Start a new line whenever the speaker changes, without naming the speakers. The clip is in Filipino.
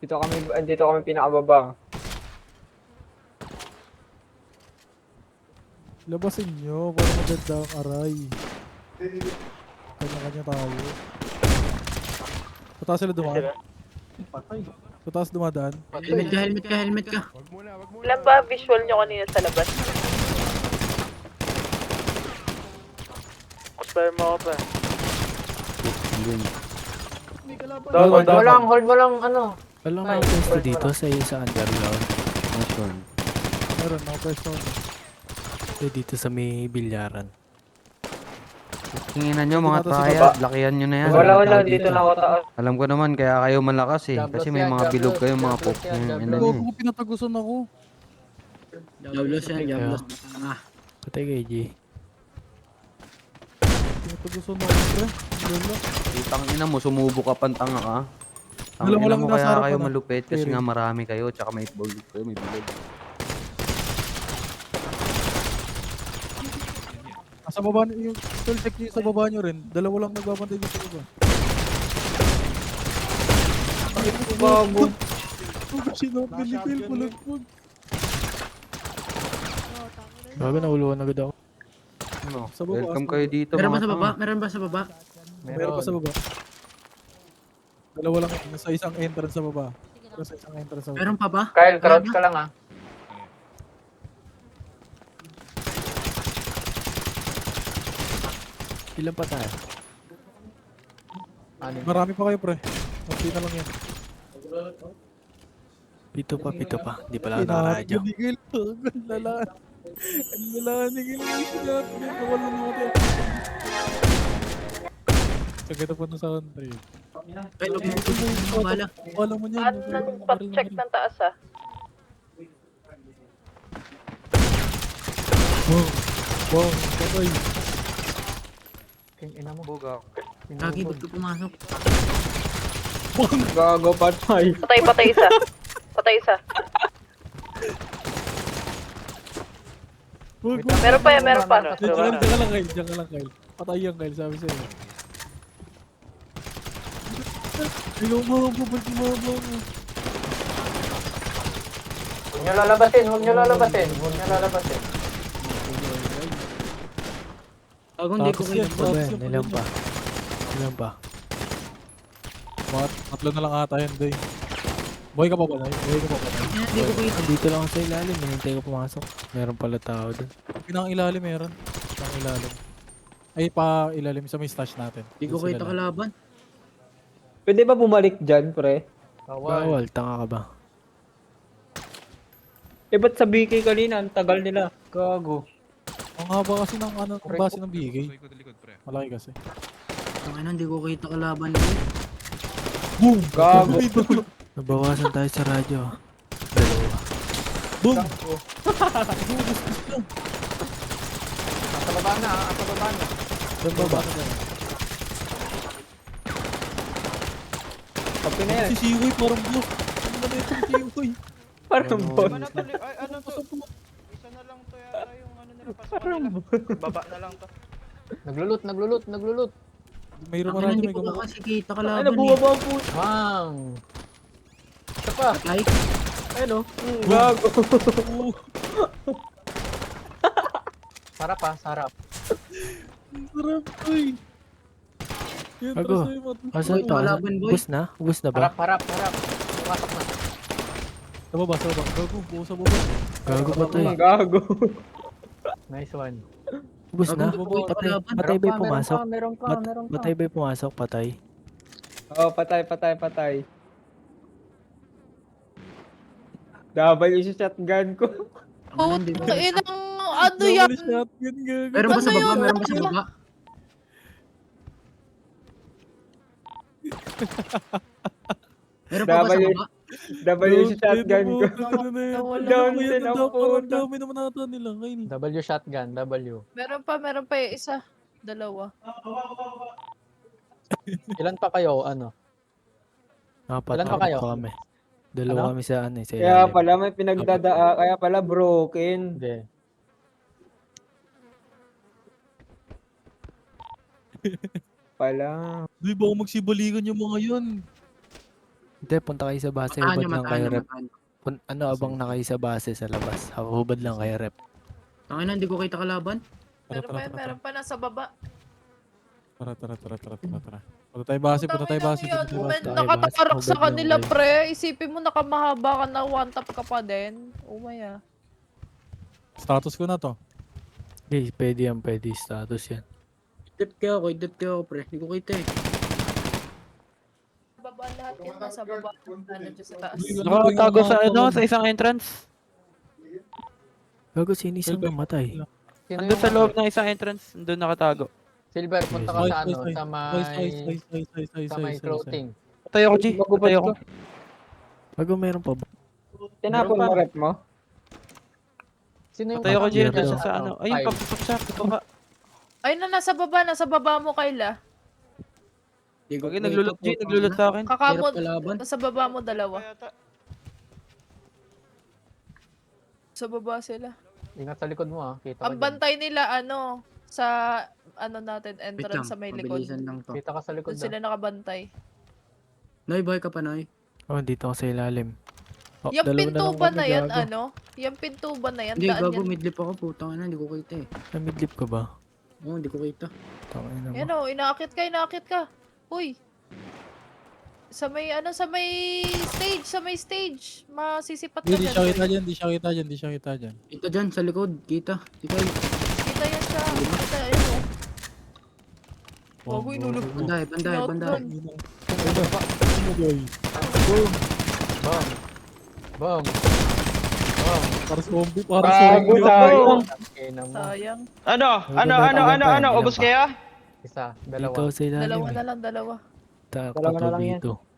Dito kami pinakababa.
Labasin nyo para maganda ang aray. Kanya-kanya tayo. Sa taas sila dumaan. Patay. Sa taas dumadaan.
Helmet ka, helmet ka, helmet ka.
Wag muna.
Ilan ba visual nyo kanina sa labas?
Spare mo ako pa.
Hold mo lang, ano.
Walang mga pwesto dito sa underground. Motion.
Meron, naka-pwesto.
Dito sa may bilyaran.
Tinginan nyo mga
Dito na to sa
traya, lakihan nyo na yan.
Wala, dito lang ako taas.
Alam ko naman kaya kayo malakas eh. Kasi may mga bilog kayo, mga pok.
Gago ko, pinatagusan ako.
Diablos yan, diablos. Ah,
Patay kay G.
Pinatagusan ako, pre. Lala.
Itang ina mo, sumubo ka pantanga ka. Ang
Alam mo
ina
lang
mo
nasa
kaya
harapan
kayo
na.
malupit kasi
Pero-
nga marami kayo, tsaka may bilog kayo, may bilog.
Sa baba nyo, yung still check nyo sa baba nyo rin. Dalawa lang nagbabantay dito sa baba.
Bago.
Sinopin ni Phil, pulagpag.
Bago nauluan agad ako.
Ano?
Sa baba,
Welcome
sa
kayo
baba.
dito
meron ba
mga
sa baba?
tanga.
Meron ba sa baba?
Meron pa sa baba. Dalawa lang yun, sa isang entrance sa baba. Pero sa isang entrance sa baba.
Meron pa ba?
Kyle, crouch ka lang ah.
Ilan pa tayo?
Marami pa kayo, pre. Kunti na lang yan.
Pito pa. Di pala ako nakaradyo.
Ni Gil. Ang lalaan. Ang lalaan ni Gil. Nawala na natin. Kaganda po na sa country.
Ay, huwag mo bala.
Wala mo niyan.
At nag-check ng taas ah.
Wow. Wow. Patay.
Buga.
Kagi, ba't ka pumasok?
Gago, patay.
Patay isa. Patay isa.
Wag.
Meron pa yan, meron pa.
Diyan ka lang, Kyle. Diyan ka lang, Kyle. Patay yan, Kyle. Sabi sa'yo. Ay, umahaba. Ba't umahaba mo?
Huwag nyo lalabasin.
Agong di ko
Tapos
kayo.
yan,
Ano ba
tapos
yan?
yan.
Ilan pa?
Mga tatlo na lang ata yan, Day. Buhay ka pa ba, Day? Buhay ka pa ba, Day?
Hindi ko kayo.
Andito lang ako sa ilalim. Hinintay ko pumasok. Meron pala tao dun.
Pinang ilalim meron. Pinang ilalim. Ay, pa ilalim sa may stash natin.
Hindi ko kayo kalaban.
Pwede ba bumalik dyan, pre?
Bawal. Tanga ka ba?
Ba't sa BK kanina? Ang tagal nila. Gago.
Ang haba kasi ng ano, ang base ng bigay.
Likod, pre.
Malaki kasi.
Ang ina, hindi ko kita kalaban.
Boom!
Gago.
Nabawasan tayo sa radyo. Dalawa.
Boom!
Asa baba na.
Diyan baba.
Kapi na yan.
Si Siwoy parang boss. Ano ba na ito si Siwoy?
Parang bot.
Ano to? Isa na lang to yata yung ano nila. Pasakan nila. Baba na lang to.
Naglulot.
Mayroon
Ang ina,
marami
hindi
may
ko
gumagawa.
kasi kita
Ay,
kalaban eh.
nabuwaba ang puso. Mang. Isa pa.
Like,
Ayun o. Gago. Sarap.
Sarap, uy. Yan,
Gago.
tara sa'yo, Mat.
Asan to?
Kalaban, boy.
Ubus na? Ubus na ba?
Harap. Pumasok na.
Sa baba. Gago, buo sa baba.
Gago pa to eh.
Gago. Nice one.
Ubus na?
Gago,
Patay.
kalaban.
Patay ba yung pumasok?
Meron pa.
Patay ba yung pumasok? Patay.
Oh, patay. Double issue shotgun ko.
ang ina, hindi ko.
Inang ano yan?
Double shotgun, gago.
Meron ba sa
Ano
baba?
yun?
Meron ba sa baba? Meron pa ba sa
Double-
baba?
Double issue shotgun ko.
Nawala
Down
Down
din ang
Parang
puta.
dami naman ata nila. Kyle.
W shotgun, W.
Meron pa yung isa. Dalawa.
Ilan pa kayo? Ano?
Apat.
Ilan pa kayo?
Pa kami. Dalawa
Ano?
kami sa ano eh. Sa
Kaya
ilalim.
pala may kaya pala broken. Hindi. Pala.
Di ba magsibalikan yung mga yun?
Hindi, punta kayo sa base.
Matahan
Hubad
nyo,
lang
matahan
kayo,
nyo,
rep.
matahan nyo.
Ano, abang na kayo sa base sa labas. Hubad lang kayo, rep.
Tangina, hindi ko kita kalaban.
Tara,
Meron
tara,
pa,
tara,
meron pa nasa baba.
tara, tara, tara, tara, tara, tara. Punta tayo base, punta tayo base, punta tayo base.
Tayo,
Nakataparak
base,
sa
hubad lang
kanila,
kayo.
pre. Isipin mo, nakamahaba ka na, one tap ka pa din. Oh my ah.
Status ko na to.
Okay, pwede yan, pwede. Status yan.
Idip kayo ako, pre. Hindi ko kita eh.
Baba lahat yan, nasa baba. Ano dyan sa taas.
Nakatago sa ano, sa isang entrance.
Gago, sino isang namatay?
Sino
Ando
yung
sa loob
ano?
ng isang entrance, doon nakatago.
Silver, punta ka
Ay,
sa
ay,
ano,
ay.
sa may... Sa may clothing.
Patay ako, G. Patay ako.
Gago, meron pa ba?
Tinapon mo rep mo?
Sino yung
Patay ako, G.
Meron
Doon
pa.
sa ano. Ayun,
Five.
papasok siya. Baba.
Ay, nasa baba mo, Kayla.
Hindi ko
Okay, naglulot, G. Naglulot sa akin.
Kakamot,
Hirap kalaban.
nasa baba mo dalawa.
Yata.
Sa baba sila.
Ingat sa likod mo ah. Kita ka
Ang
dyan.
bantay nila, ano, sa, ano natin,
Wait lang,
entrance sa may likod.
mabilisan lang to.
Kita ka sa likod
Doon sila nakabantay.
Noy, buhay ka pa, Noy.
Oh, dito ako sa ilalim. Oh,
Yung
dalawa
pinto
lang
ba
kami,
na yan,
gago.
ano? Yung pinto ba na yan,
Hindi,
daan
gago,
yan.
midlip ako. Putang ina, hindi ko kita eh.
Sa midlip ka ba?
Oo, hindi ko kita.
Tangin na mo.
Yan o, inaakit ka. Uy. Sa may, ano, sa may stage. Masisipat ka
Hindi siya
dyan.
kita dyan, hindi siya kita dyan, hindi siya kita dyan.
Kita dyan, sa likod. Kita. Kita.
Kita yan siya. Kita, ayun o. Bago inulog.
Banday, banday, banday.
Bang! Bang!
Para zombie, para
Bago
zombie.
tayo.
Okay na mo.
Sayang.
Ubus kayo?
Isa,
Dito
dalawa.
ako sa ilalim.
Dalawa
eh.
na lang, dalawa.
Takot
Dalawa na lang yan.
dito.